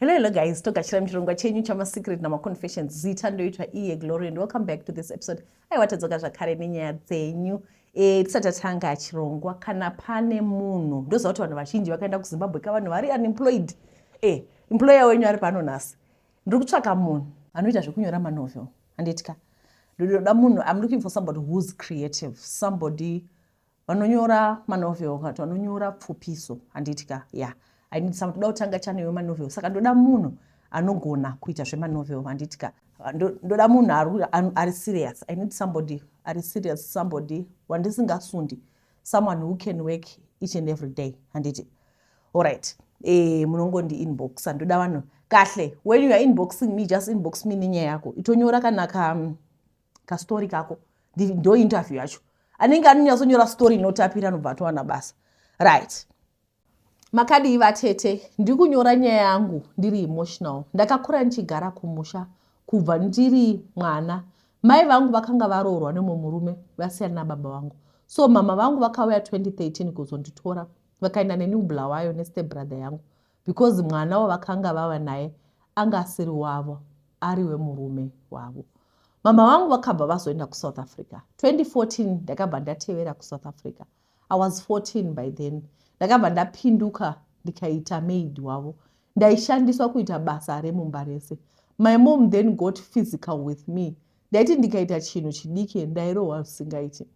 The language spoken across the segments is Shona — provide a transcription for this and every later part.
Hello guys, togachira mchirongwa chenyu chamasecret namaconfessions zita ndoitwa iye Glory and welcome back to this episode. Aiwatadzoka zvakare nenyaya dzenyu. Tisati tatanga chirongwa, kana pane munhu ndoziva kuti vanhu vazhinji vakaenda kuZimbabwe kavanhu vari unemployed. Employer wenyu ari pano nhasi. Ndiri kutsvaka munhu anoita zvekunyora manovel. Handitika. Ndoda munhu, I'm looking for somebody who's creative, somebody vanonyora manovel, vanonyora pfupiso. Handitika. Yeah. I need some to tanga channel manovel. Saka ndoda munhu anogona kuita zvemanovel. Handitika. Ndoda munhu ari serious. I need somebody ari serious, somebody wandisingasundi, someone who can work each and every day. Handiti. All right. Munongondi inbox. Ndoda vanhu. Kahle, when you are inboxing me, just inbox me ninya yako. Itonyora kana ka story kako. Ndo interview yacho. Anenge anonyasonyora story inotapira nobva wana basa. Right. Makadi vatete, ndikunyora nyaya yangu ndiri emotional. Ndakakura ndichigara kumusha kubva ndiri mwana. Mai vangu vakanga varoorwa nemumwe murume vasiyana nababa vangu. So mama vangu vakauya 2013 kuzonditora. Vakaenda neni kuBulawayo nestep brother yangu. Because mwana wavakanga vava naye anga asiri wavo, ari wemurume wavo. Mama vangu vakabva vazoenda kuSouth Africa. 2014 ndakabva ndatevera kuSouth Africa. I was 14 by then. Ndakabva ndapinduka ndikaita maid wavo. Ndaishandiswa kuita basa remumba rese. My mom then got physical with me. Ndaiti ndikaita chinhu chidiki ndairohwa zvisingaiti.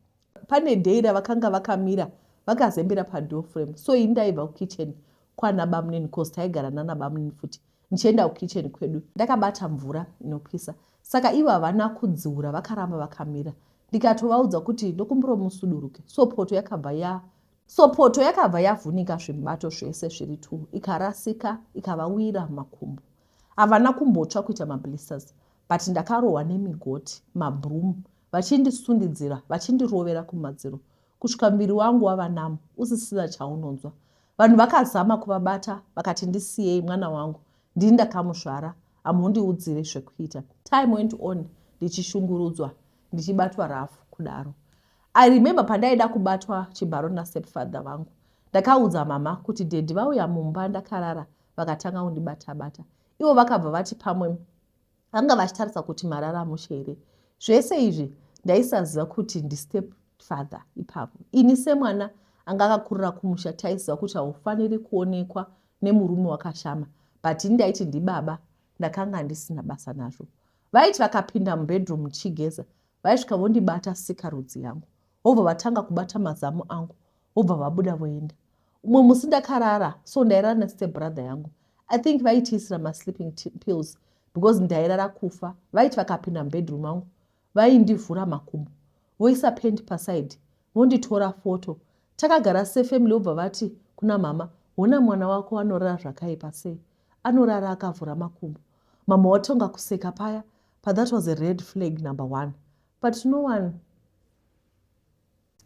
Pane day vakanga vakamira vakazembera padoor frame. So indaibva kukitchen kwana bamunini cause taigara nana bamunini futi. Ndichienda kukitchen kwedu. Ndakabata mvura inopisa. Saka ivo havana kudziura vakaramba vakamira. Ndikatovaudza kuti ndokumbura musuduruke. So poto yakabva yavhunika zvimubato zvese zviri 2 ikarasika ikavawira makumbo. Havana kumbotsva kuita mablisters, but ndakarohwa nemigoti, mabroom, vachindisundidzira, vachindirovera kumadziro. Kusvika muviri wangu wava namo, usisina chaunonzwa. Vanhu vakazama kuvabata, vakati ndisiyei mwana wangu, ndini ndakamusvara, amundiudzire zvekuita. Time went on, ndichishungurudzwa, ndichibatwa rafu kudaro. I remember pandaida kubatwa chibharo nastepfather vangu. Ndakaudza mama kuti dedi vauya mumba ndakarara vakatanga kundibata-bata. Ivo vakabva vati pamwe vanga vachitarisa kuti mararamushe here. Zvese izvi ndaisaziva kuti ndistepfather ipapo. Ini semwana anga akakurira kumusha taiziva kuti haufaniri kuonekwa nemurume wakashama. But ndaiti ndibaba ndakanga ndisina basa nazvo. Vaiti vakapinda mubedroom ndichigeza, vaisvika vondibata sikarudzi yangu. Vobva vatanga kubata mazamu angu, vobva vabuda voenda. Umwe musi ndakarara, so ndairara nestep brother yangu. I think vaitiisira ma-sleeping pills because ndairara kufa. Vaiti vakapinda mubedroom angu, vaindivhura makumbo, voisa pendi paside, vonditora foto. Takagara sefamily vobva vati kuna mama, ona mwana wako anorara zvakaipa sei, anorara akavhura makumbo. Mama watonga kuseka paya, but that was a red flag number 1. But no one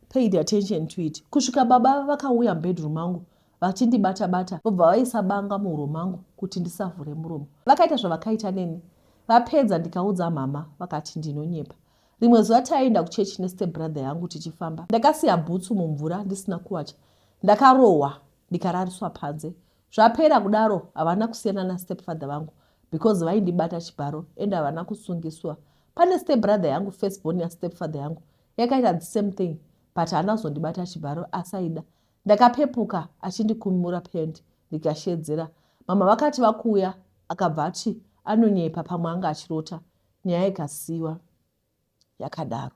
paid attention to it. Kusvika baba vakauya mubedroom mangu vachindibata-bata, vobva vaisa banga muhuro mangu kuti ndisavhure muromo. Vakaita zvavakaita neni. Vapedza ndikaudza mama, vakati ndinonyepa. Rimwe zuva taenda kuchechi nestep brother yangu tichifamba. Ndakasiya bhutsu mumvura ndisina kuwacha. Ndakarohwa ndikarariswa panze. Zvapera kudaro havana kusiyana nastepfather vangu because vaindibata chibharo ende havana kusungiswa. Pane step brother yangu, firstborn yastepfather yangu, yakaita the same thing. But haana kuzondibata chibharo asaida. Ndakapepuka achindikumura pendi ndikashedzera. Mama vakati vakuya akabva ati anonyepa pamwe anga achirota. Nyaya ikasiyiwa yakadaro.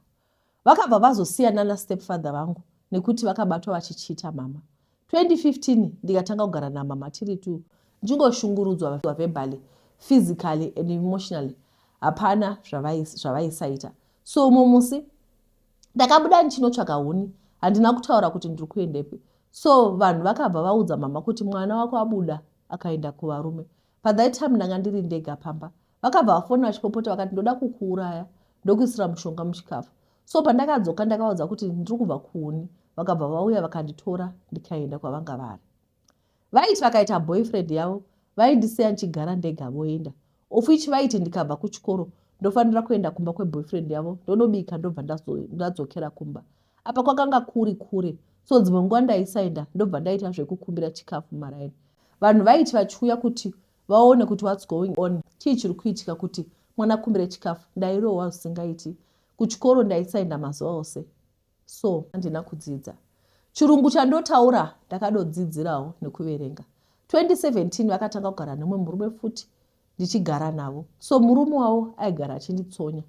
Vakabva vazosiyana nastepfather vangu nekuti vakabatwa vachichita mama. 2015 ndikatanga kugara namama tiri 2 ndichingoshungurudzwa verbally, physically and emotionally. Hapana zvavaisaita. So musi ndakabuda ndichinotsvaka huni, handina kutaura kuti ndiri kuendepi. So vanhu vakabva vaudza mama kuti mwana wako abuda akaenda kuvarume. By that time ndanga ndiri ndega pamba. Vakabva vafona vachipopota vakati ndoda kukuuraya, ndokuisira mushonga muchikafu. So pandakadzoka ndakaudza kuti ndiri kubva kuhuni, vakabva vauya vakanditora ndikaenda kwavanga vari. Vaiti vakaita boyfriend yavo, vaindisiya ndichigara ndega voenda. Of which vaiti ndikabva kuchikoro ndofanira kuenda kumba kweboyfriend yavo, ndonobika ndobva ndadzokera kumba. Apa kwakanga kure. So dzimwe nguva ndaisaenda ndobva ndaita zvekukumbira chikafu maraini. Vanhu vaiti vachiuya kuti vaone kuti what's going on, chii chiri kuitika kuti mwana akumbire chikafu. Ndairohwa zvisingaiti, kuchikoro ndaisaenda mazuva ose, so handina kudzidza. Chirungu chandotaura ndakadodzidzirawo nekuverenga. 2017 vakatanga kugara nemwe murume futi ndichigara navo, so murume wavo aigara achinditsonya.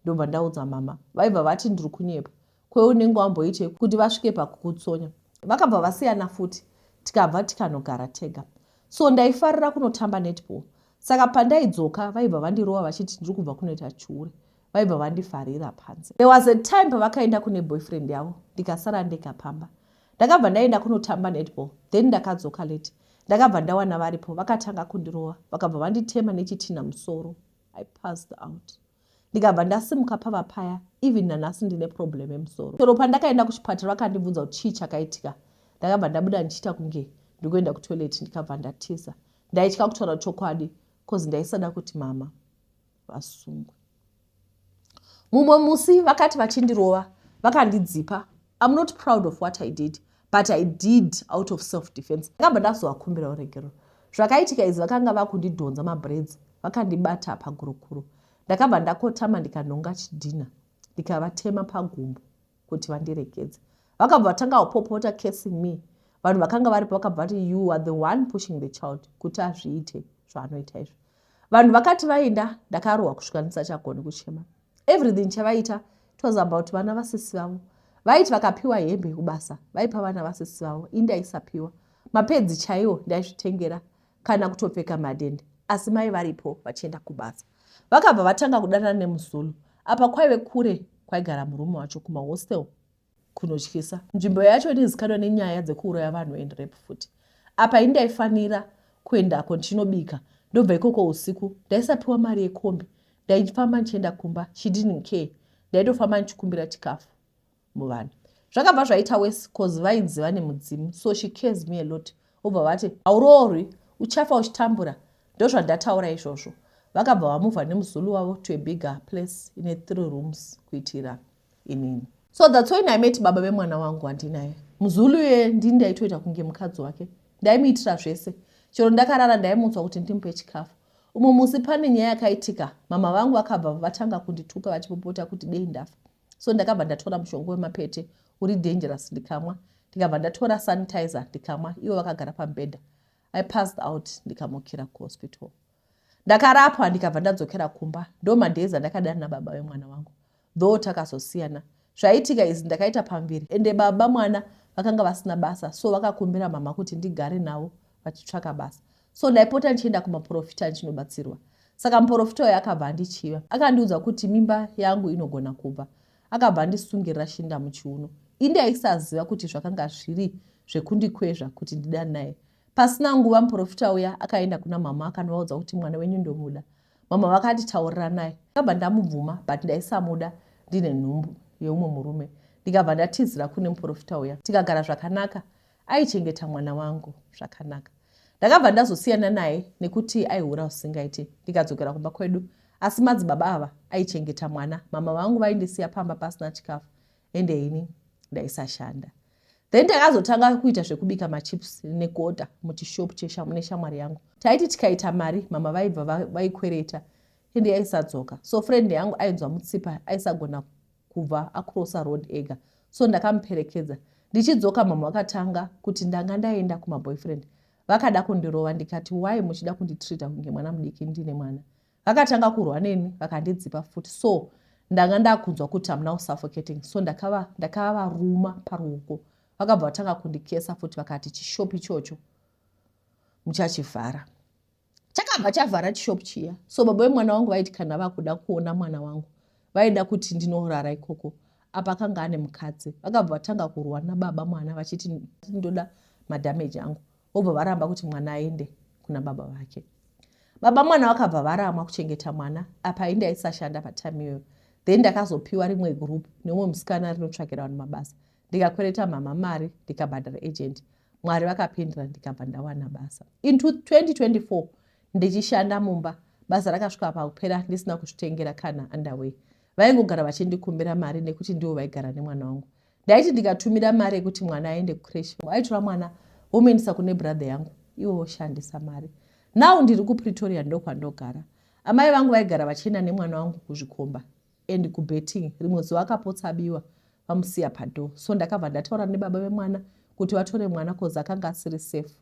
Ndobva ndaudza mama, vaibva vati ndiri kunyepa, kweunenge wamboite kuti vasvike pakukutsonya. Vakabva vasiyana futi, tikabva tikanogara tega. So ndaifarira kunotamba netball. Saka pandaidzoka vaibva vandirova vachiti ndiri kubva kunoita chiure, vaibva vandifarira panze. There was a time pavakaenda kune boyfriend yavo, ndikasara ndikapamba. Ndakabva ndaenda kunotamba netball, then ndakadzoka late. Ndakabva ndawana varipo, vakatanga kundirova, vakabva vanditema nechitina musoro. I passed out. Ndikabva ndasimuka pava paya, even nanhasi ndine problem yemusoro. Chero pandakaenda kuchipatara vakandibvunza kuti chii chakaitika. Ndakabva ndabuda ndichita kunge ndikuenda kutoilet, ndikabva ndatiza. Ndaitya kutaura chokwadi cause ndaisada kuti mama vasungwe. Mumwe musi vakati vachindirova, vakandidzipa. I'm not proud of what I did, but I did out of self-defense. Ndakabva ndazovakumbira uregero. Zvakaitika izvi vakanga vakundidhonza mabraids, vakandibata pagurukuru. Ndakabva ndakotama ndikanonga chidhina, ndikavatema pagumbo kuti vandiregedze. Vakabva vatanga kupopota casing me. Vanhu vakanga varipo vakabva vati you are the one pushing the child kuti azviite zvaanoita izvo. Vanhu vakati vaenda, ndakarohwa kusvika ndisachagoni kuchema. Everything chavaita it was about vana vasisi vavo. Vaiti vakapiwa hembe kubasa, vaipa vana vasisi vavo, indaisapiwa. Mapedzi chaiwo ndaizvitengera kana kutopfeka madhende, asi mai varipo vachienda kubasa. Vakabva vatanga kudanana neMuzulu. Apa kwaive kure kwaigara murume wacho kumahostel kunotyisa. Nzvimbo yacho inozikanwa nenyaya dzekuuraya vanhu and rape futi. Apa indaifanira kuendako ndichinobika. Ndobva ikoko usiku, ndaisapiwa mari yekombi. Ndaifamba ndichienda kumba, she didn't care. Ndaitofamba ndichikumbira chikafu muvanhu. Zvakabva zvaita worse cause vainziva nemudzimu, so she cares me a lot. Obva vati, hauroorwi, uchafa uchitambura. Ndozvandataura izvozvo. Vakabva vamuvha neMuzulu wavo to a bigger place in a 3 rooms kuitira inini. So that's when I met baba vemwana wangu wandinaye. Muzulu ye ndini ndaitoita kunge mukadzi wake. Ndaimuitira zvese. Chero ndakarara ndaimutswa kuti ndimupe chikafu. Umwe musi pane nyaya yakaitika. Mama vangu vakabva vatanga kundituka vachipopota kuti dei ndafa. So ndakabva ndatora mushonga wemapete uri dangerous ndikamwa. Ndikabva ndatora sanitizer ndikamwa. Ivo vakagara pambedha. I passed out ndikamukira kuhospital. Ndakarapwa ndikabva ndadzokera kumba. Ndo madhezi andakadana nababa vemwana wangu. Though takazosiyana. Zvaitika izvi ndakaita pambiri. Ende baba mwana vakanga vasina basa, so vakakumbira mama kuti ndigare navo vachitsvaka basa. So ndaipota ndichienda kumaprofita ndichinobatsirwa. Saka muprofita uyu akabva andichiva. Akandiudza kuti mimba yangu inogona kubva. Akabva andisungirira shinda muchiuno. Indi aisaziva kuti zvakanga zviri zvekundikwezva kuti ndidane naye. Pasina nguva muprofita uya akaenda kuna mama akanovaudza kuti mwana wenyu ndomuda. Mama vakanditaurira naye. Ndakabva ndamubvuma but ndaisamuda ndine nhumbu yeumwe murume. Ndikabva ndatizira kune muprofita uya. Tikagara zvakanaka, aichengeta mwana wangu zvakanaka. Ndakabva ndazosiyana naye nekuti aihura usingaite. Ndikadzokera kumba kwedu, asi madzibaba ava aichengeta mwana. Mama vangu vaindisiya pamba pasina chikafu, ende ini ndaisashanda. Then takazotanga kuita zvekubika machips nekota muchishopu neshamwari yangu. Taiti tikaita mari, mama vaibva vaikwereta, ende yaisadzoka. So friend yangu ainzwa mutsipa, aisagona kubva across a road ega. So ndakamuperekedza. Ndichidzoka mama vakatanga kuti ndanga ndaenda kumaboyfriend. Vakada kundirova ndikati why muchida kunditreata kunge mwana mudiki ndine mwana. Vakatanga kurwa neni, vakandidzipa futi. So ndanga ndakunzwa kuti I'm now suffocating. So ndakavaruma paruoko. Vakabva vatanga kundikesa futi vakati chishopu ichocho muchachivhara. Chakabva chavhara chishopu chiya. So baba vemwana wangu vaiti kana vakuda kuona mwana wangu, vaida kuti ndinorara ikoko. Apa akanga ane mukadzi. Vakabva vatanga kurwa nababa mwana vachiti ndoda madamage angu. Obva varamba kuti mwana aende kuna baba vake. Baba mwana vakabva varama kuchengeta mwana. Apa indaisashanda patime iyoyo. Then ndakazopiwa rimwe group nemumwe musikana rinotsvakira vanhu mabasa. Ndikakwereta mama mari, ndikabhadhara agent. Mwari vakapindura ndikabva ndawana basa. In 2024 ndichishanda mumba. Basa rakasvika pakupera ndisina kuzvitengera kana underwear. Vaingogara vachindikumbira mari nekuti ndivo vaigara nemwana wangu. Ndaiti ndikatumira mari yekuti mwana aende kucreche, aitora mwana vomuendesa kune brother yangu, ivo voshandisa mari. Now ndiri kuPretoria ndokwandogara. Amai vangu vaigara vachienda nemwana wangu kuzvikomba and kubetting. Rimwe zuva akapotsabiwa vamusiya padoo. So ndakabva ndataura nebaba vemwana kuti vatore mwana cause akanga asiri safe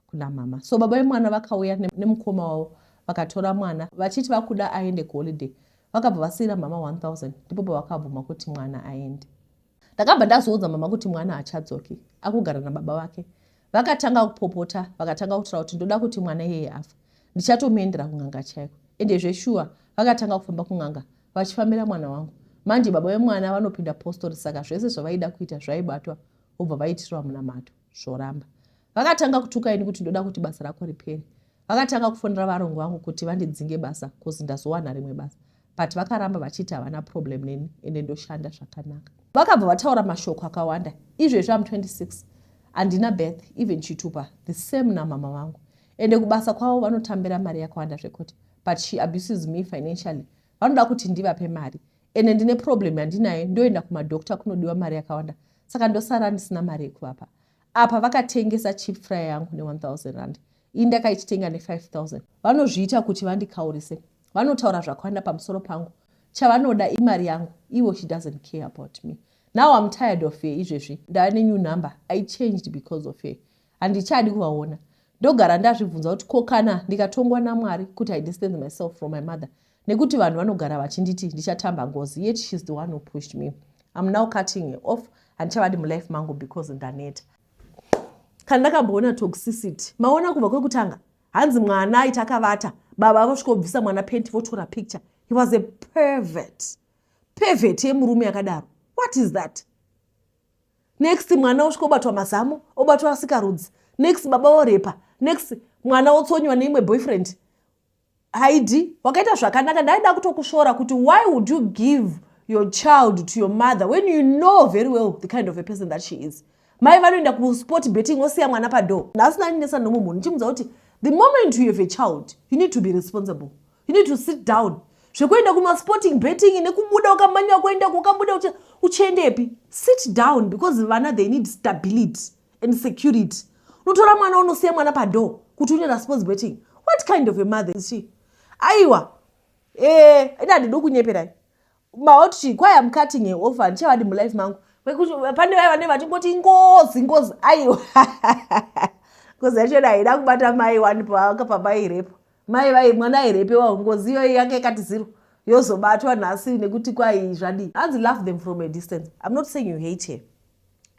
kuna mama. So baba vemwana vakauya nemukoma wavo vakatora mwana vachiti vakuda aende kuholiday. Vakabva vasiyira mama 1000 ndipo pavakabvuma kuti mwana aende. Ndakabva ndazoudza mama kuti mwana hachadzoki akugara nababa vake. Vakatanga kupopota vakatanga kutaura kuti ndoda kuti mwana iyeye afa. Ndichatomuendera kun'anga chaiko. Ende zveshuwa vakatanga kufamba kun'anga vachifambira mwana wangu. Manje baba vemwana vanopinda postori saka zvese zvavaida kuita zvaibatwa vobva vaitirwa munamato zvoramba. Vakatanga kutuka ini kuti ndoda kuti basa rako ripere. Vakatanga kufonera varongo vangu kuti vandidzinge basa cause ndazowana rimwe basa. But vakaramba vachiti havana problem neni ende ndoshanda zvakanaka. Vakabva vataura mashoko akawanda. Izvezvi am 26 andina birth even chitupa the same na mama vangu. Ende kubasa kwavo vanotambira mari yakawanda zvekuti but she abuses me financially. Vanoda kuti ndivape mari. Ende ndine problem yandinayo ndoenda kumadokta kunodiwa mari yakawanda. Saka ndosara ndisina mari yekuvapa. Apa vakatengesa chip fry yangu ne1000 rand. Indakaichitenga ne5000. Vanozviita kuti vandikaurise. Vanotaura zvakawanda pamusoro pangu. Chavanoda imari yangu. Iwo she doesn't care about me. Now I'm tired of her izvezvi. Ndava new number. I changed because of her. Handichadi kuvaona. Ndogara ndazvibvunza kuti kokana ndikatongwa naMwari kuti I distance myself from my mother. Nekuti vanhu vanogara vachinditi ndichatamba ngozi. Yet she's the one who pushed me. I'm now cutting her off. Handichavadi mulife mangu because ndaneta. Kana ndakamboona toxicity. Maona kubva kwekutanga. Hanzi mwana itakavata. Baba vasvikobvisa mwana penti votora picture. He was a pervert. Pervert yemurume yakadaro. What is that? Next mwana osvikobatwa mazamu, obatwa asikarudzi. Next baba orepa. Next mwana otsonywa neimwe boyfriend. Haidi, wakaita zvakanaka ndaida kutokushora kuti why would you give your child to your mother when you know very well the kind of a person that she is? Mai vanoenda kusport betting osiya mwana padoo. Ndasina ndinesa nomunhu ndichimudza kuti the moment you have a child, you need to be responsible. You need to sit down. Zvekuenda kuma-sporting betting nekubuda ukamanya kuenda kukabuda uchiendepi. Sit down because vana they need stability and security. Unotora mwana unosiya mwana padoo kuti unoenda sports betting. What kind of a mother is she? Aiwa. Ina ndidi kunyeperai. Maoti kwai I'm cutting her off and chavadi mulife mangu. Pane vai vane vachingoti ngozi. Aiwa. Because actually haida kubata mai wani pamai repo. Mai vai mwana airepewa ngozi iyo yake kati zero. Yozobatwa nhasi nekuti kwai zvadi. Hanzi love them from a distance. I'm not saying you hate her.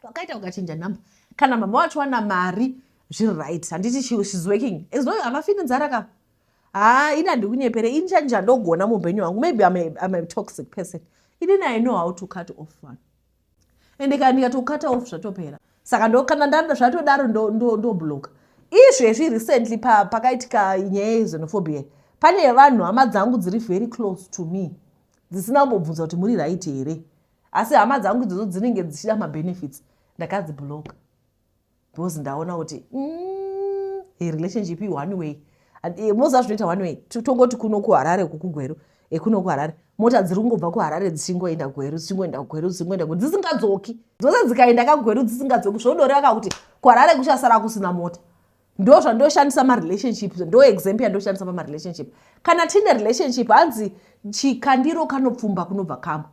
Wakaita ukachinja number. Kana mama wacho wana mari zviri right. Handiti she's working. As long as amafini nzara ka. Ina ndikunyepere inja ndogona mupenyu wangu. Maybe I'm a toxic person. Idina I know how to cut off one. Ende kana to cut off zvatopera. Saka ndokana ndanda zvatodaro ndo block. Izvezvi recently pakaitika nyaya yexenophobia. Pane vanhu hama dzangu dziri very close to me. Dzisina kumbobvunza kuti muri right here. Asi hama dzangu idzodzo dzinenge dzichida mabenefits. Ndakadziblock. Because ndaona kuti a relationship one way. And most of it one way. Tongoti kuno kuHarare kukugweru. Kuno kuHarare. Mota dziri kungobva kuHarare dzichingoenda kugweru, dzichingoenda kugweru. Dzisingadzoki. Dzose dzikaenda kagweru dzisingadzoki. Zvondoreva kuti kuHarare kuchasara kusina mota. Ndo zvandoshandisa ma-relationships. Ndo example yandoshandisa ma-relationship. Kana tine relationship hanzi chikandiro kanopfumba kunobva kamwe.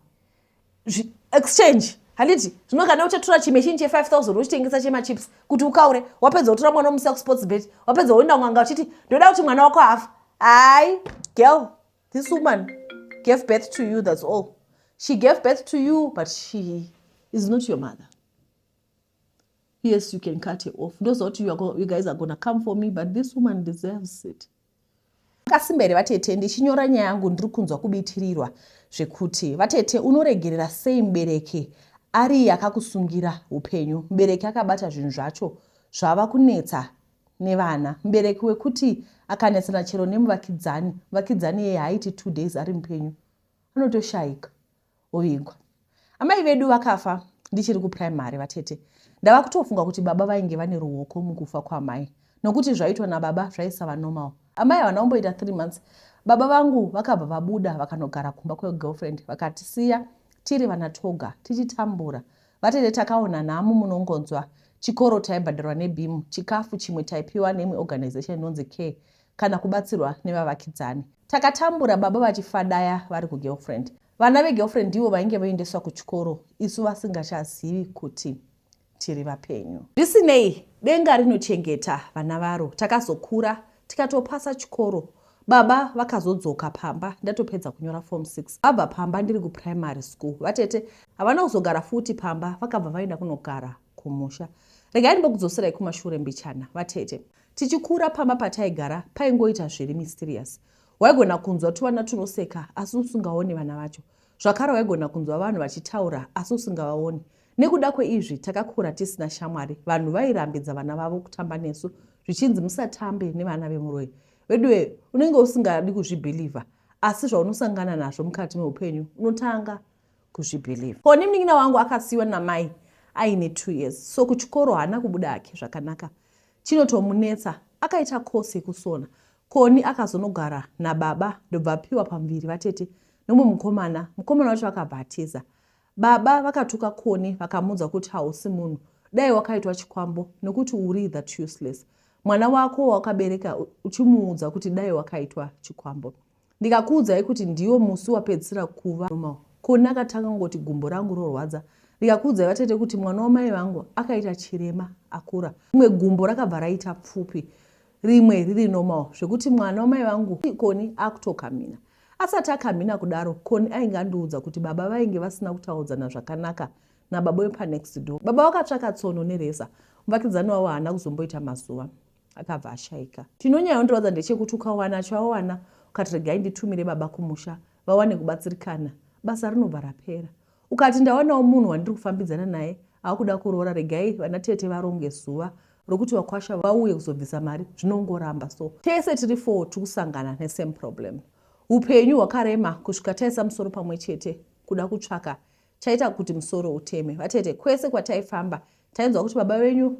Exchange. Handiti, zvino kana uchatora chimeshini che5000 uchitengesa chema-chips kuti ukaure, wapedza utora mwana umusa kusports bet, wapedza uenda kun'anga uchiti ndoda kuti mwana wako afa. Girl, this woman gave birth to you, that's all. She gave birth to you, but she is not your mother. Yes, you can cut her off. Those what you guys are going to come for me, but this woman deserves it. Kasimbere vatete ndichinyora nyaya yangu ndiri kunzwa kubitirirwa zvekuti vatete unoregerera sei mubereki ari yakakusungira upenyu. Mubereki akabata zvinhu zvacho zvava kunetsa nevana. Mubereki wekuti akanetsana chero nemuvakidzani. Vakidzani yeye haiti 2 days ari mupenyu. Anotoshayika ovigwa. Amai vedu vakafa ndichiri kuprimary vatete. Ndava kutofunga kuti baba vainge vane ruoko mukufa kwamai. Nokuti zvaitwa nababa zvaisava normal. Amai vanaomboita 3 months. Baba vangu vakabva vabuda vakanogara kumba kwegirlfriend. Vakatisiya tiri vanatoga tichitambura. Vatete takaona nhamo munongonzwa. Chikoro taibhadharwa neBeam. Chikafu chimwe taipiwa nemwe organization inonzi Care. kana kubatsirwa nevavakidzani. Takatambura baba vachifadaya vari kugirlfriend. Vana vegirlfriend ndivo vainge vaendeswa kuchikoro isu vasingachazivi kuti tiri vapenyu. Zvisinei, denga rinochengeta vana varo. Takazokura tikatopasa chikoro. Baba vakazodzoka pamba ndatopedza kunyora form 6. Vabva pamba ndiri kuprimary school. Vatete havana kuzogara futi pamba, vakabva vaenda kunogara kumusha. Regai ndimbokudzoserai kumashure mbichana. Vatete, tichikura pamba pataigara paingoita zviri mysterious. Waigona kunzwa tuvana tunoseka asi usingaoni vana vacho. Zvakare waigona kunzwa vanhu vachitaura asi usingavaoni. Nekuda kweizvi takakura tisina shamwari. Vanhu vairambidza vana vavo kutamba nesu zvichinzi musatambe nevana vemuroi. Weduwe unenge usingadi kuzvibhilivha asi zvaunosangana nazvo mukati meupenyu unotanga kuzvibhilivha. Koni munin'ina wangu akasiyiwa namai aine 2 years, so kuchikoro haana kubuda hake zvakanaka. Chinotomunetsa akaita kosi yekusona. Koni akazonogara nababa ndobva apiwa pamuviri vatete nomwe mukomana wacho akabva atiza. Baba vakatuka Koni vakamuudza kuti hausi munhu, dai wakaitwa chikwambo nokuti uri that useless. Mwana wako wakabereka uchimuudza kuti dai wakaitwa chikwambo. Ndikakuudzai kuti ndiwo musi wapedzisira kuva normal. Koni akatanga ngoti gumbo rangu rorwadza. Ndikakuudzai vatete kuti mwana wamai vangu akaita chirema akura. Rimwe gumbo rakabva raita pfupi, rimwe riri normal, zvekuti mwana wamai vangu Koni akutokamina. Asati akamina kudaro, Koni ainge andiudza kuti baba vainge vasina kutaudzana zvakanaka nababa wepa next door. Baba vakatsvaka tsono nereza, muvakidzani wavo haana kuzomboita mazuva, akabva ashayika. Chinonyanyondirodza ndechekuti ukawana chawawana ukati regai nditumire baba kumusha vawane kubatsirikana, basa rinobva rapera. Ukati ndawanawo munhu wandiri kufambidzana naye akuda kuroora, regai vana tete varonge zuva rokuti vakwasha vauye kuzobvisa mari, zvinongoramba. So tese tiri 4 tikusangana nesame problem. Upenyu hwakarema kusvika taisa musoro pamwe chete kuda kutsvaka chaita kuti musoro uteme. Vatete, kwese kwataifamba tainzwa kuti baba venyu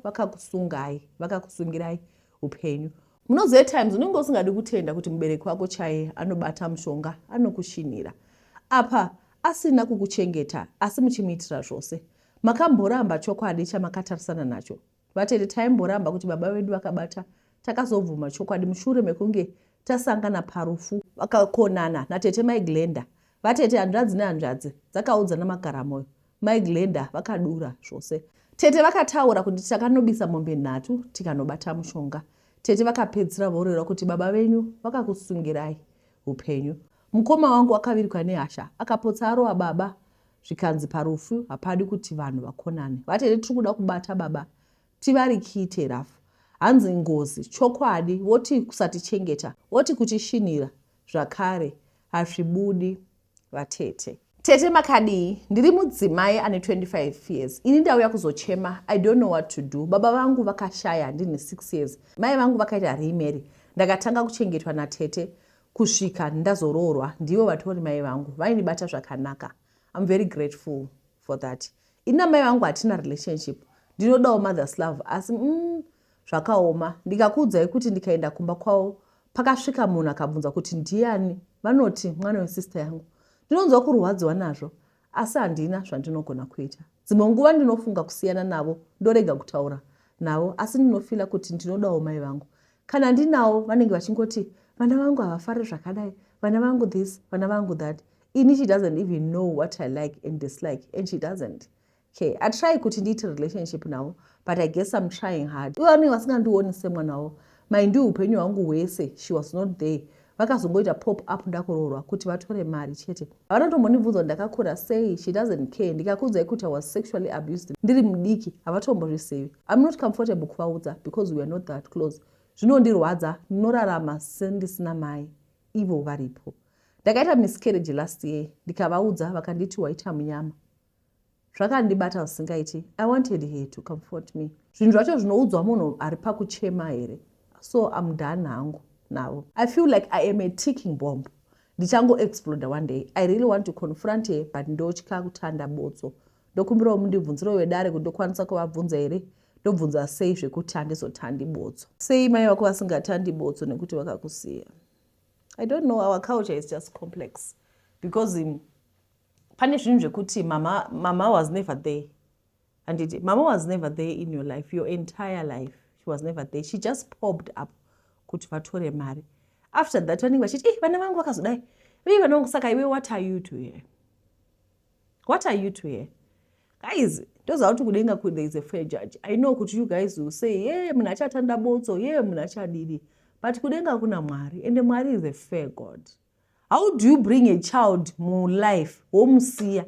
vakakusungirai upenyu. Munozive times unenge usingadi kutenda kuti mubereki wako chaiye anobata mushonga, anokushinira. Apa asina kukuchengeta asi muchimuitira zvose. Makamboramba chokwadi chamakatarisana nacho. Vatete, taimboramba kuti baba vedu vakabata, takazobvuma chokwadi mushure mekunge tasangana parufu vakakonana natete Mai Glenda. Vatete, hanzvadzi nehanzvadzi dzakaudzana magaramoyo. Mai Glenda vakadura zvose. Tete vakataura kuti takanobisa mombe 3 tikanobata mushonga. Tete vakapedzisira voreva kuti baba venyu vakakusungirai upenyu. Mukoma wangu akavirikwa nehasha, akapotsa arova baba, zvikanzi parufu hapadi kuti vanhu vakonane. Vatete, tiri kuda kubata baba tivarikite rafu. Hanzi ngozi, chokwadi, woti kusatichengeta, woti kutishinira, zvakare hazvibudi. Vatete, tete makadii? Ndiri mudzimai ane 25 years. Ini ndauya kuzochema, I don't know what to do. Baba vangu vakashaya ndine 6 years. Mai vangu vakaita remarry. Ndakatanga kuchengetwa natete kusvika ndazoroorwa. Ndivo vatori mai vangu, vainibata zvakanaka. I'm very grateful for that. Ina mai vangu hatina relationship. Ndinodawo mother's love asi zvakaoma. Ndikakuudzai kuti ndikaenda kumba kwavo pakasvika munhu akabvunza kuti ndiani, vanoti mwana wesister yangu. Ndinonzwa kurwadziwa nazvo asi handina zvandinogona kuita. Dzimwe nguva ndinofunga kusiyana navo ndorega kutaura navo, asi ndinofila kuti ndinodawo mai vangu. Kana ndinawo vanenge vachingoti vana vangu havafari zvakadai, vana vangu this, vana vangu that. Ini she doesn't even know what I like and dislike, and she doesn't. Okay, I try kuti ndiite relationship navo, but I guess I'm trying hard. Ivo vanenge vasingandioni semwana wavo. Maindi upenyu hwangu hwese, she was not there. Vakazongoita pop up ndakuroorwa kuti vatore mari chete. Havanotombondibvunza ndakakura sei, she doesn't care. Ndikakuudzai kuti I was sexually abused ndiri mudiki, havatombozvizivi. I'm not comfortable kuvaudza because we are not that close. Zvinondirwadza, ndinorarama sendisina mai, ivo varipo. Ndakaita miscarriage last year, ndikavaudza vakanditi waita munyama. Zvakandibata usingaiti. I wanted her to comfort me. Zvinhu zvacho zvinoudzwa munhu ari pakuchema here. So I'm done hangu now. I feel like I am a ticking bomb. Ndichango explode one day. I really want to confront her, but ndotya kutanda botso. Ndokumbirawo mundibvunzire wedare kuti ndokwanisa kuvabvunza here. Ndobvunza sei zvekuti handizotandi botso. Sei mai vako vasingatandi botso nekuti vakakusiya. I don't know, our culture is just complex. Because pane zvinhu zvekuti mama was never there. And mama was never there in your life, your entire life. She was never there. She just popped up kuti vatore mari. After that vanenge vachiti vana vangu vakazodai vana vangu, saka iwe what are you to here? What are you to here? Guys, ndoziva kuti kudenga there is a fair judge. I know kuti you guys will say ye munhu achatanda botso, ye munhu achadidi, but kudenga kuna Mwari, and Mwari is a fair God. How do you bring a child mu life womusiya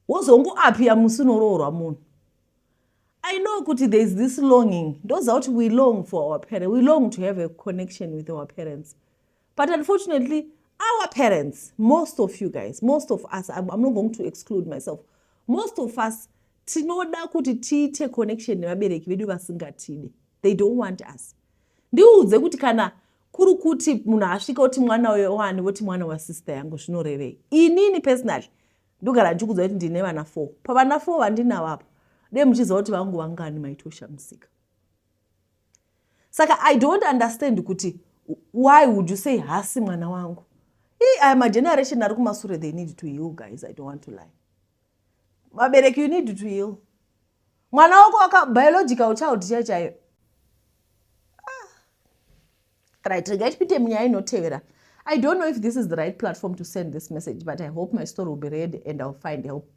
wozongoapia musi unororwa munhu? I know kuti there is this longing. Ndoziva kuti we long for our parents, we long to have a connection with our parents, but unfortunately our parents, most of you guys, most of us, I'm not going to exclude myself, most of us tinoda kuti tiite connection nevabereki vedu vasingatide. They don't want us. Ndiudze kuti kana kuri kuti munhu asvika kuti mwana wani woti mwana wasister yangu zvinorevei. Inini personally ndogara ndichikudza kuti ndine vana 4. Pavana 4 vandinavo apa dei muchiziva kuti vangu vangani maitoshamsika. Saka I don't understand kuti why would you say hasi mwana wangu. I am a generation ari kumasure, they need to heal, guys. I don't want to lie. Vabereki, you need to heal. Mwana wako biological child chaiyo. Right, I don't know if this is the right platform to send this message, but I hope my story will be read and I'll find help.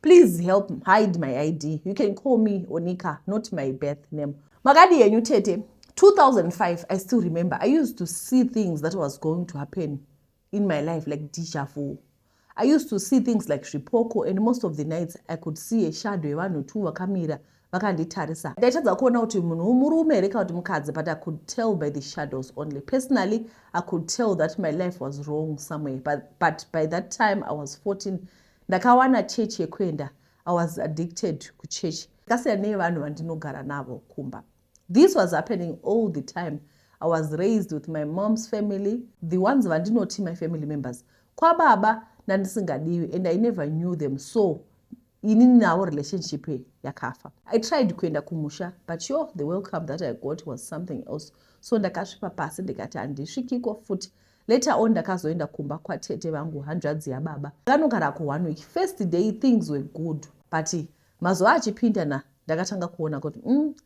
Please help hide my ID. You can call me Onika, not my birth name. Magadi yenyu tete, 2005, I still remember. I used to see things that was going to happen in my life, like deja vu. I used to see things like Shipoko, and most of the nights I could see a shadow yevanhu 2 vakamira vakanditarisa. Ndaitadza kuona kuti munhu murume here kana kuti mukadzi, but I could tell by the shadows only. Personally, I could tell that my life was wrong somewhere, but by that time I was 14. Ndakawana church yekuenda. I was addicted to church. Ndakasiyana nevanhu vandinogara navo kumba. This was happening all the time. I was raised with my mom's family, the ones vandinoti my family members. Kwa baba ndandisingadiwi, and I never knew them, so inini navo relationship yakafa. I tried kuenda kumusha, but sure, the welcome that I got was something else. So ndakasvipa pasi ndikati handisvikiko futi. Later on ndakazoenda kumba kwatete vangu, hanzvadzi yababa. Ndakanogara ku 1 week. First day things were good, but mazuva achipinda ndakatanga kuona kuti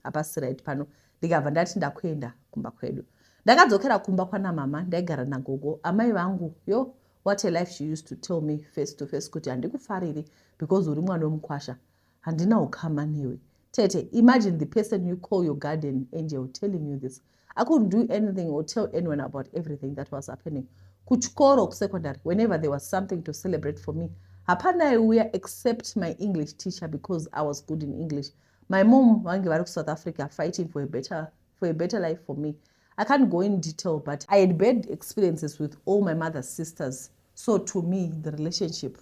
hapasi right pano. Ndikabva ndati ndakuenda kumba kwedu. Ndakadzokera kumba kwana mama, ndaigara nagogo. Amai vangu, yo, what a life she used to tell me face to face kuti handikufariri because uri mwana womukwasha. Handina ukama newe. Tete, imagine the person you call your guardian angel telling you this. I couldn't do anything or tell anyone about everything that was happening. Kuchikoro secondary, whenever there was something to celebrate for me, hapana aiuya except my English teacher because I was good in English. My mom vange vari ku South Africa fighting for a better life for me. I can't go in detail, but I had bad experiences with all my mother's sisters. So to me, the relationship.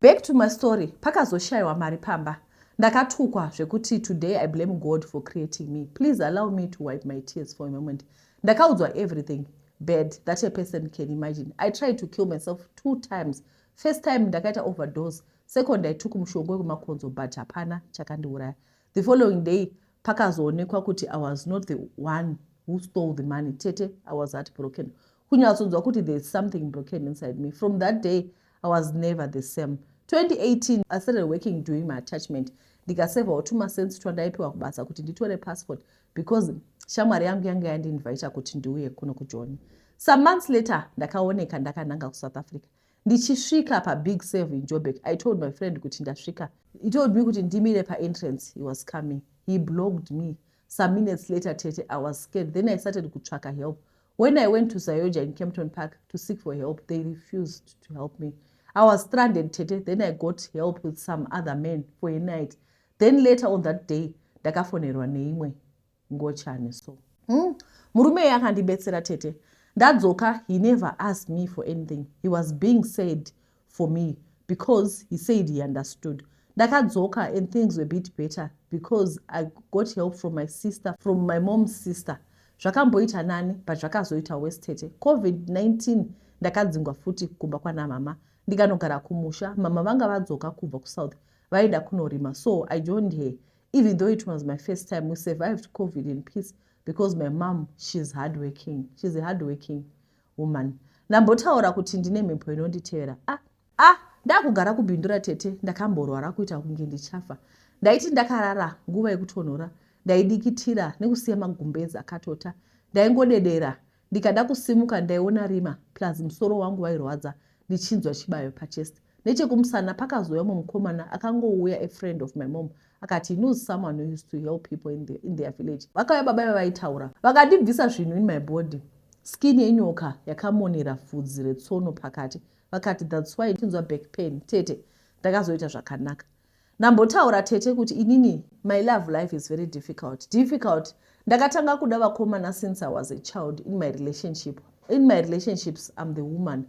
Back to my story. Pakazoshayiwa mari pamba. Ndakatukwa zvekuti today I blame God for creating me. Please allow me to wipe my tears for a moment. Ndakaudzwa everything bad that a person can imagine. I tried to kill myself 2 times. First time ndakaita overdose. Second, I took mushonga wekumakonzo, but hapana chakandiuraya. The following day, pakazoonekwa kuti I was not the one who stole the money. Tete, I was heartbroken. Kunyatsonzwa kuti there is something broken inside me. From that day, I was never the same. 2018, I started working doing my attachment. Ndikaseva 2 cents twandaipiwa kubasa kuti nditore passport because shamwari yangu yanga yandinvita kuti ndiuye kuno kuJoni. Some months later, ndakaoneka ndakananga ku South Africa. Ndichisvika pa Big Save in Joburg. I told my friend kuti ndasvika. He told me kuti ndimire pa entrance. He was coming. He blocked me. Some minutes later, Tete, I was scared. Then I started kutsvaka help. When I went to Sayoja in Kempton Park to seek for help, they refused to help me. I was stranded, Tete. Then I got help with some other men for a night. Then later on that day, ndakafonerwa neimwe ngochane so. Murume yakandibetsera Tete. Ndadzoka, he never asked me for anything. He was being said for me because he said he understood. Ndakadzoka and things were a bit better because I got help from my sister, from my mom's sister. Zvakamboita nani, but zvakazoita worse Tete. COVID-19 ndakadzingwa futi kumba kwana mama. Ndikanogara kumusha, mama vanga vadzoka kubva ku South. Vaenda kunorima. So I joined her. Even though it was my first time, we survived COVID in peace because my mom, she's hardworking. She's a hardworking woman. Ndambotaura kuti ndine mhepo inonditeera. Ndakugara kubhindura Tete, ndakamborwara kuita kunge ndichafa. Ndaiti ndakarara nguva yekutonhora, ndaidikitira nekusiya magumbezi akatota. ndaingodedera ndikada kusimuka ndaiona rima plus musoro wangu wairwadza ndichinzwa chibayo pachest. Nechekumusana pakazouya mukomana akangouya, a friend of my mom, akati he knows someone who used to help people in their village. Vakauya baba vaitaura vakandibvisa zvinhu in my body, skin yenyoka yakamonera vhudzi retsono pakati. Vakati that's why ndichinzwa back pain. Tete ndakazoita zvakanaka. Nambotaura tete kuti inini my love life is very difficult. Ndakatanga kuda vakomana since I was a child in my relationship. In my relationships I'm the woman.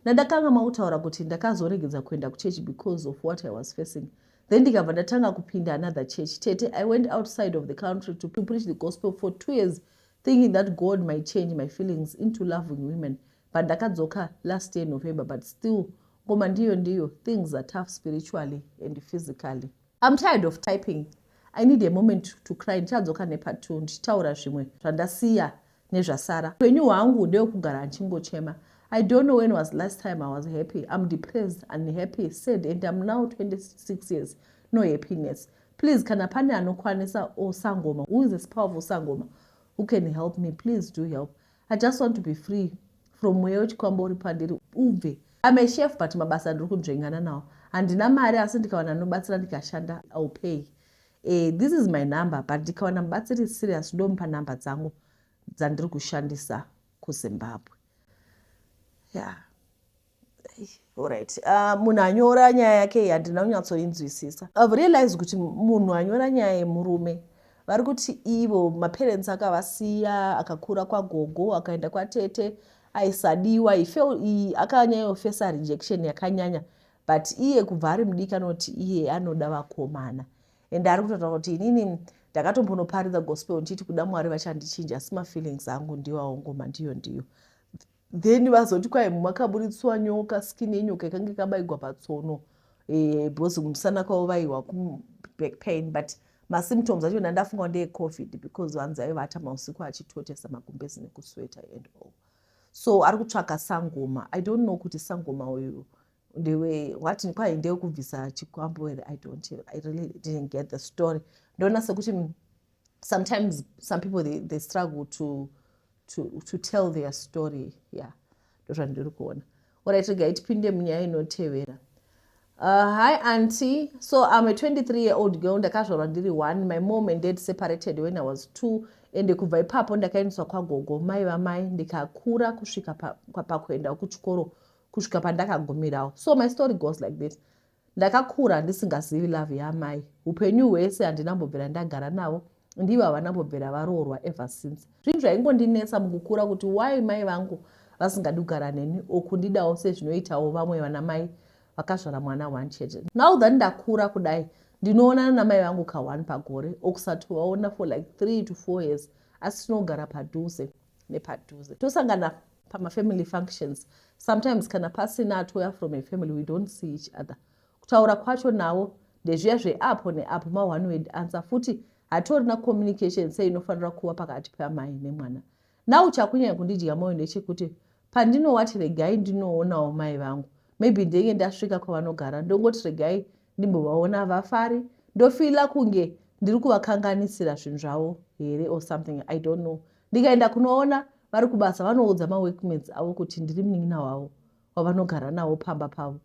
Ndakanga mautaura kuti ndakazoregedza kuenda kuchurch because of what I was facing. Then ndikabva ndatanga kupinda another church. Tete I went outside of the country to preach the gospel for 2 years thinking that God might change my feelings into loving women. But ndakadzoka last year November, but still ngoma ndiyo things are tough spiritually and physically. I'm tired of typing. I need a moment to cry. Ndichadzoka nepart 2 ndichitaura zvimwe zvandasiya nezvasara. Upenyu hwangu ndewekugara ndichingochema. I don't know when was last time I was happy. I'm depressed, unhappy, sad, and I'm now 26 years. No happiness. Please, kana pane anokwanisa Sangoma, who is this powerful Sangoma, who can help me? Please do help. I just want to be free from where chikwambori pandiri ubve. I'm a chef, but mabasa ndiri kunzvengana nawo. Handina mari asi ndikawana nobatsira ndikashanda, I'll pay. This is my number, but ndikawana mubatsiri serious ndomupa number dzangu dzandiri kushandisa kuZimbabwe. Yeah. Alright. Munhu anyora nyaya yake handina kunyatsoinzwisisa. I've realized kuti munhu anyora nyaya yemurume vari kuti ivo maparents akavasiya, akakura kwagogo, akaenda kwatete, aisadiwa, akanyanyofesa rejection yakanyanya, but iye kubva ari mudiki anoti iye anoda vakomana. And ari kutotaura kuti inini ndakatombonoparidza gospel ndichiti kuda Mwari vachandichinja, asi mafeelings angu ndiwo ngoma ndiyo. Then vazoti kwai makaburitswa nyoka, skin yenyoka ikanga ikabaigwa patsono, because kumusana kwavo vaiwa back pain, but masymptoms acho ndandafunga ndeye COVID because vanhu vaivata mausiku achitotesa magumbezi nekusweta and all. So ari kutsvaka sangoma. I don't know kuti sangoma uyu ndewe what kwai ndewe kubvisa chikwambwere. I really didn't get the story. Ndona sekuti sometimes some people they struggle to tell their story. Yeah, ndozvandiri kuona. Alright, rega tipinde munyaya inotevera. Hi auntie, so I'm a 23-year-old girl. Ndakazvarwa ndiri 1. My mom and dad separated when I was 2, and kubva ipapo ndakaendeswa kwagogo mai vamai ndikakura kusvika pakuenda kuchikoro kusvika pandakagumirawo. So my story goes like this. Ndakakura ndisingazivi love yamai. Upenyu hwese handinambobvira ndagara navo, ndivo havanambobvira varoorwa ever since. Zvinhu zvaingondinetsa mukukura kuti why mai vangu vasingadi kugara neni okundidawo sezvinoitawo vamwe vana mai vakazvara mwana 1 chete. Now that ndakura kudai ndinoonana namai vangu ka1 pagore, okusatovaona for like 3 to 4 years, asi tinogara padhuze nepadhuze. Tosangana pamafamily functions. Sometimes kana pasina atoya from a family, we don't see each other. Kutaura kwacho nawo ndezviya zveapo neapo, ma1 word answer. Futi hatorina communication seinofanira kuva pakati pamai nemwana. Now chakunyanya kundidya moyo ndechekuti pandinowati regai ndinoonawo mai vangu, maybe ndenge ndasvika kwavanogara ndongoti regai ndimbovaona vafari, ndofila kunge ndiri kuvakanganisira zvinhu zvavo here or something, I don't know. Ndikaenda kunoona vari kubasa vanoudza maworkmates avo kuti ndiri munin'ina wavo wavanogara navo pamba pavo.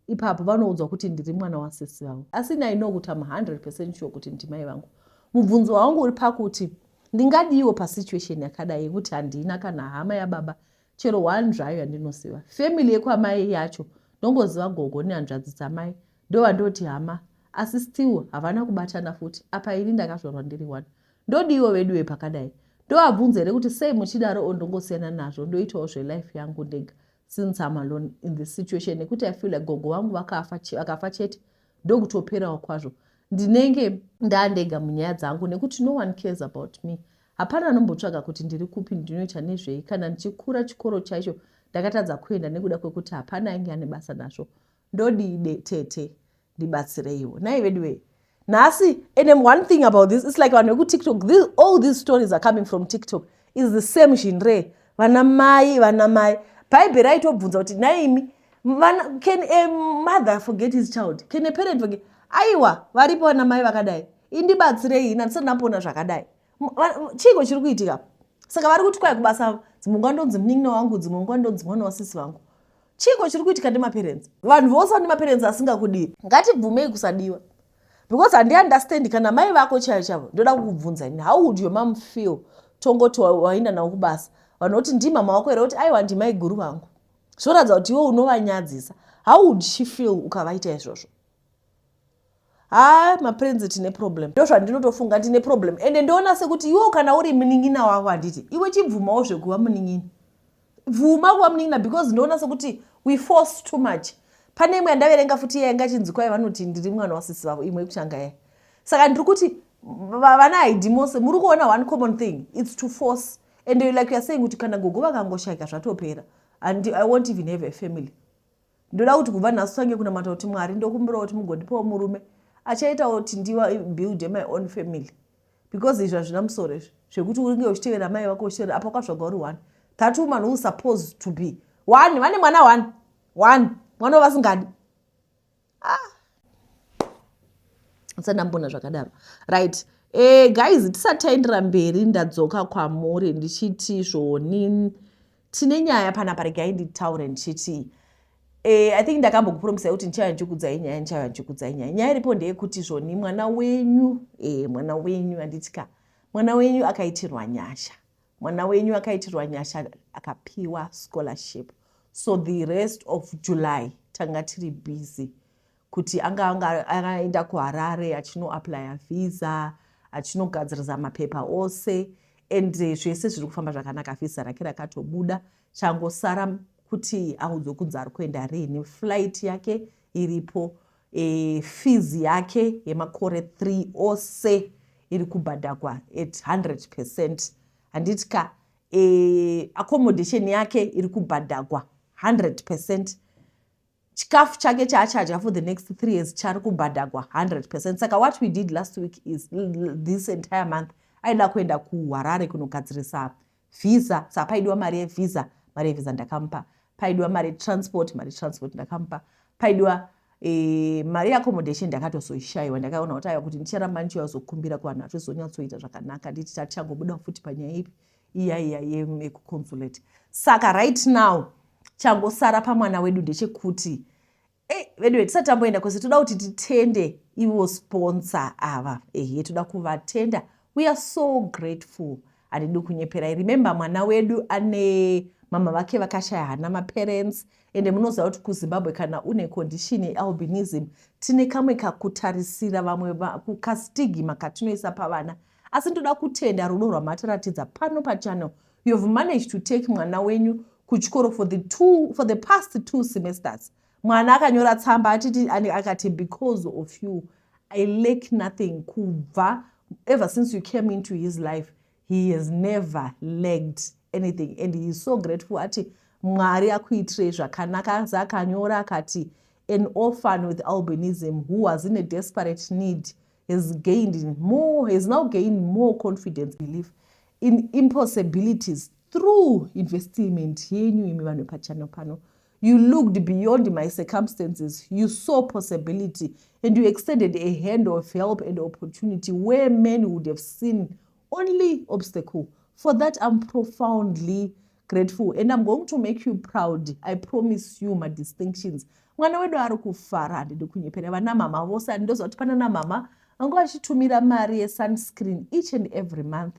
Ipapo vanoudzwa kuti ndiri mwana wasisi vavo. Asi I know kuti I'm 100% sure kuti ndimai vangu. Mubvunzo wangu uri pakuti ndingadiwo pasituation yakadai yekuti handina kana hama yababa chero 1 zvayo yandinosiva. Family yekwamai yacho ndongoziva gogo nehanzvadzi dzamai ndovandoti hama, asi still havana kubatana futi. Apa ini ndakazvarwa ndiri 1. Ndodiwo vedu vepakadai. Ndovabvunza here kuti sei muchidaro ndongosiyana nazvo ndoitawo zvelife yangu ndega since I'm alone in this situation, nekuti I feel like gogo vangu vakafa chete ndokutoperawo kwazvo. Ndinenge ndandega munyaya dzangu nekuti no one cares about me. Hapana nombotsvaga kuti ndiri kupi, ndinoita nezvei. Kana ndichikura chikoro chaicho ndakatadza kuenda nekuda kwekuti hapana ainge ane basa nazvo. Ndodide tete ndibatsireiwo. Nai vedu nasi, and one thing about this, it's like when you go TikTok, all these stories are coming from TikTok. It's the same genre. Vanamai. Bible right obvunza kuti naimi, can a mother forget his child? Can a parent forget? Aiwa, varipo vanamai vakadai. Indibatsirei, ndisati ndapona zvakadai. Chingo chiri kuitika. saka vari kuti kwai kubasa dzimwe nguva ndonzi munin'ina wangu, dzimwe nguva ndonzi mwana wasisi vangu. Chiko chiri kuitika ndimaparents. Vanhu vose vane maparents asingakudii. Ngatibvumei kusadiwa. Because handi understand kana mai vako chaivo chavo. Ndoda kukubvunza ini, how would your mom feel tongoti waenda nawo kubasa? Vanoti ndi mama wako here kuti aiwa ndi mai guru vangu. Zvoratidza kuti iwe unovanyadzisa. How would she feel ukavaita izvozvo? Maparents tine problem. Ndo zvandinotofunga tine problem. Ende ndoona sekuti iwe kana uri munin'ina wako handiti, iwe chibvumawo zvekuva munin'ina. Bvuma kuva munin'ina because ndoona sekuti we force too much. Pane imwe yandaverenga futi yainga chinzi kwai vanoti ndiri mwana wasisi vavo, imwe kuchanga yaya. Saka ndiri kuti vana haidi mose muri kuona one common thing, it's to force. And like you are saying kuti kana gogo vakangoshaika zvatopera, and I won't even have a family. Ndoda kuti kubva nhasi tange kunamata kuti Mwari ndokumbira kuti mugondipawo murume achaitawo kuti ndiwa build my own family. Because izvo hazvina musoro izvi zvekuti unge uchitevera mai vako uchitevera apa kwazvaga uri one. That woman who is supposed to be one, vane mwana one mwana wavasingadi. Sandambona zvakadaro. Right. Guys, tisati taendera mberi ndadzoka kwamuri ndichiti zvoni tine nyaya panapa regai nditaure ndichiti I think ndakambokupromisai kuti ndichauya ndichikudzai nyaya. Nyaya iripo ndeyekuti zvoni mwana wenyu handitika. Mwana wenyu akaitirwa nyasha. Mwana wenyu akaitirwa nyasha akapiwa scholarship. So the rest of July tanga tiri busy kuti angaenda kuHarare achinoaplya visa, achinogadzirisa mapepa ose, and zvese zviri kufamba zvakanaka. Visa rake rakatobuda, changosara kuti audzwe kunzi ari kuenda rini. Flight yake iripo, fees yake yemakore 3 ose iri kubhadhagwa at 100%. Handitika accommodation yake iri kubhadhagwa 100%. Chikafu chake chaachadya for the next 3 years chari kubhadhagwa 100%. Saka what we did last week is this entire month aida kuenda kuHarare kunogadzirisa visa. Saka paidiwa mari yevisa ndakamupa. Paidiwa mari transport ndakamupa. Paidiwa mari accommodation ndakatozoishayiwa. Ndakaona kuti aiwa kuti ndicharamba ndichizokumbira kuvanhu atizonyatsoita zvakanaka nditi tachangobuda futi panyaya ipi iya yekuconsulate. Saka right now changosara pamwana wedu ndechekuti vedu tisati tamboenda kwese toda kuti titende ivo sponsor ava. Toda kuvatenda. We are so grateful. Handidi kunyeperai. Remember mwana wedu ane mama vake vakashaya hana maparents. Ende munoziva kuti kuZimbabwe kana une condition yealbinism tine kamwe kakutarisira vamwe kukastigma katinoisa pavana. Asi ndoda kutenda rudo rwamatiratidza pano pachannel. You have managed to take mwana wenyu kuchikoro for the past 2 semesters. Mwana akanyora tsamba akati because of you I lack nothing. Kubva ever since you came into his life he has never lacked anything, and he is so grateful ati Mwari akuitire zvakanaka. Zakanyora akati an orphan with albinism who was in a desperate need has now gained more confidence, belief in impossibilities through investment yenyu imi vanhu pachannel pano. You looked beyond my circumstances. You saw possibility and you extended a hand of help and opportunity where men would have seen only obstacle. For that I'm profoundly grateful and I'm going to make you proud. I promise you my distinctions. Mwana wedu ari kufara handidi kunyepera. Vana mama vose ndoza kuti pana na mama anga achitumira mari yesunscreen each and every month.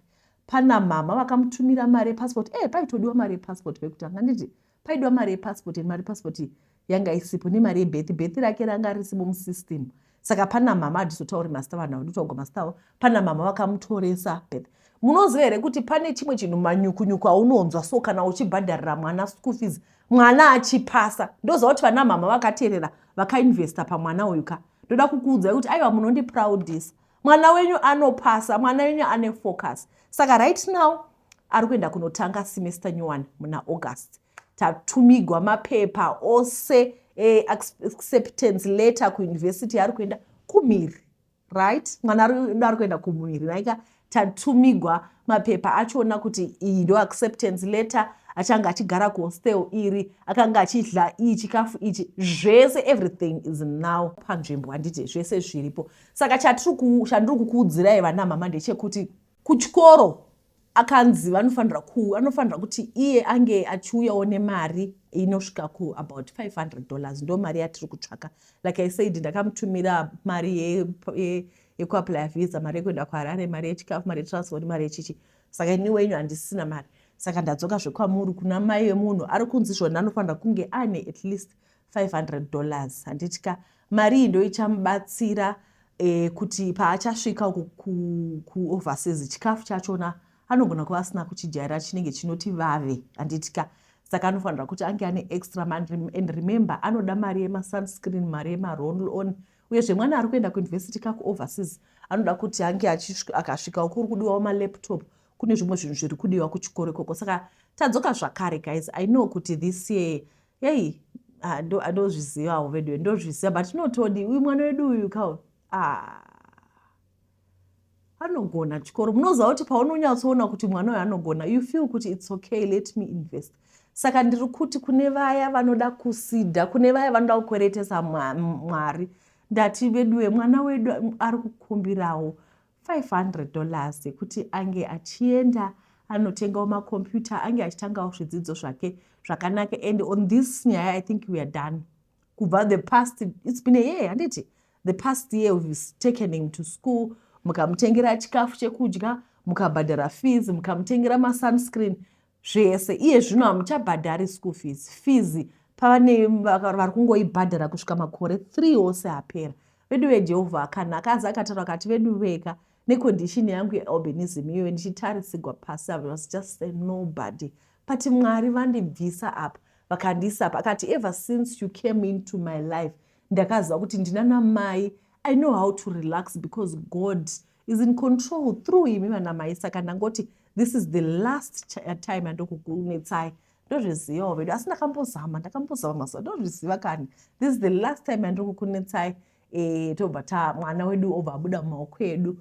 Pana mama vakamutumira mari passport. Paitodiwa mari passport pekutanga nditi. Paidiwa mari passport and mari passport yanga isipo ni mari birth rake ranga risipo musystem. Saka pana mama hadizotauri master vanhu nditogo master. Pana mama vakamutoresa birth. Munoziva here kuti pane chimwe chinhu manyukunyuku aunonzwa, so kana uchibhadharira mwana school fees mwana achipasa ndoziva kuti vana mama vakateerera vakainvesta pamwana uyu ka. Ndoda kukuudzai kuti aiwa munondiproudisa. Mwana wenyu anopasa, mwana wenyu ane focus. Saka right now ari kuenda kunotanga semester new one muna August. Tatumigwa mapepa ose acceptance letter kuuniversity ari kuenda kumiri. Right? Mwana ari kuenda kumiri. Naika tatumigwa mapepa achona kuti iyi ndo acceptance letter, achanga achigara kuhostel iri, akanga achidla chikafu ichi, zvese everything is now panzvimbo. Handiti zvese zviripo. Saka chandiri kukuudzirai vana mama ndechekuti kuchikoro akanzi anofanira kuti iye ange achiuyawo nemari inosvika about $500 ndo mari yatiri kutsvaka. Like I said, ndakamutumira mari yekuapply visa, mari yekuenda kuHarare, mari yechikafu, mari yetransport, mari yechichi. Saka ini wenyu handisina mari. Saka ndadzoka zvekwamuri kuna mai vemunhu ari kunzi zvona anofanira kunge ane at least $500. Handitya mari ndo ichamubatsira kuti paachasvika kuoverseas chikafu chachona anogona kuva asina kuchijaira chinenge chinoti vave. Handitya saka anofanira kuti ange ane extra money. And remember, anoda mari yemasunscreen, mari yemaroll on. Uyezve mwana ari kuenda kuuniversity kakuoverseas anoda kuti ange akasvika kuri kudiwawo malaptop, kune zvimwe zvinhu zviri kudiwa kuchikoro ikoko. Saka tadzoka zvakare guys. I know kuti this year andozvizivawo vedu, ndozviziva, but tinotodi uyu mwana wedu uyu kawo anogona chikoro. Munoziva kuti paunonyatsoona kuti mwana uyu anogona, you feel kuti it's okay, let me invest. Saka ndiri kuti kune vaya vanoda kusidha, kune vaya vanoda kukweretesa Mwari, ndati vedu mwana wedu ari kukumbirawo $500 kuti ange achienda anotengawo makombiyuta, ange achitangawo zvidzidzo zvake zvakanaka. And on this nyaya I think we are done. Kubva the past, it's been a year, handiti? The past year we've taken him to school, mukamutengera chikafu chekudya, mukabhadhara fees, mukamutengera masunscreen, zvese. Iye zvino hamuchabhadhari school fees pane vari kungoibhadhara kusvika makore 3 ose apera. Vedu veJehovha akanaka, azi akataura akati vedu veka necondition yangu yealbinism iyoyo ndichitarisigwa pasi, I was just saying nobody. But Mwari vandibvisa apa vakandiisa apa akati ever since you came into my life ndakaziva kuti ndinana mai, I know how to relax because God is in control through imi vana mai. Saka ndangoti this is the last time andokukunetsai. Ndozvizivawo vedu, asi ndakambozama mazuva, ndozviziva kani. This is the last time andokukunetsai. Tobva mwana wedu obva abuda mumaoko edu,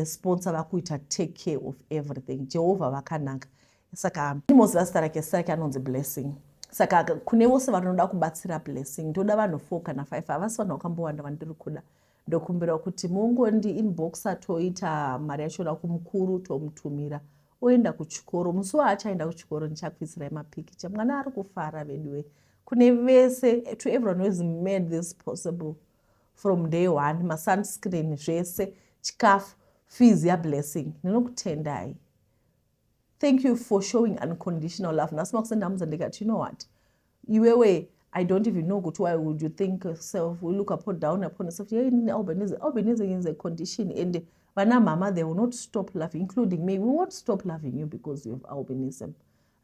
sponsor vakuita take care of everything. Jehovha vakanaka. Saka ndimoziva zita rake, zita rake anonzi Blessing. Saka kune vose vanoda kubatsira Blessing, ndoda vanhu 4 kana 5, havasi vanhu vakambowanda vandiri kuda. Ndokumbira kuti mungondi inboxa toita mari yachona kumukuru tomutumira oenda kuchikoro. Musi waachaenda kuchikoro ndichakuisirai mapikicha. Mwana ari kufara veduwe. Kune vese, to everyone who has made this possible from day one, masunscreen zvese, chikafu, fees yaBlessing, ndinokutendai. Thank you for showing unconditional love. Nasima kusenda mza ndikati, you know what? Iwewe, I don't even know why would you think yourself, we look down upon yourself. Yeah, in albinism is a condition, and vana mama, they will not stop laughing, including me. We won't stop loving you because you have albinism.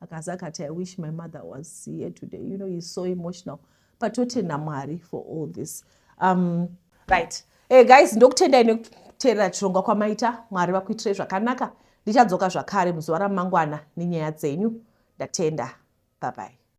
Akazakati, I wish my mother was here today. You know, you're so emotional. But tote namari for all this. Right. Hey guys, ndokutendai nekuteerera chirongwa kwamaita. Mwari vakuitirai zvakanaka. Ndichadzoka zvakare muzuva ramangwana nenyaya dzenyu. Ndatenda. Bye bye.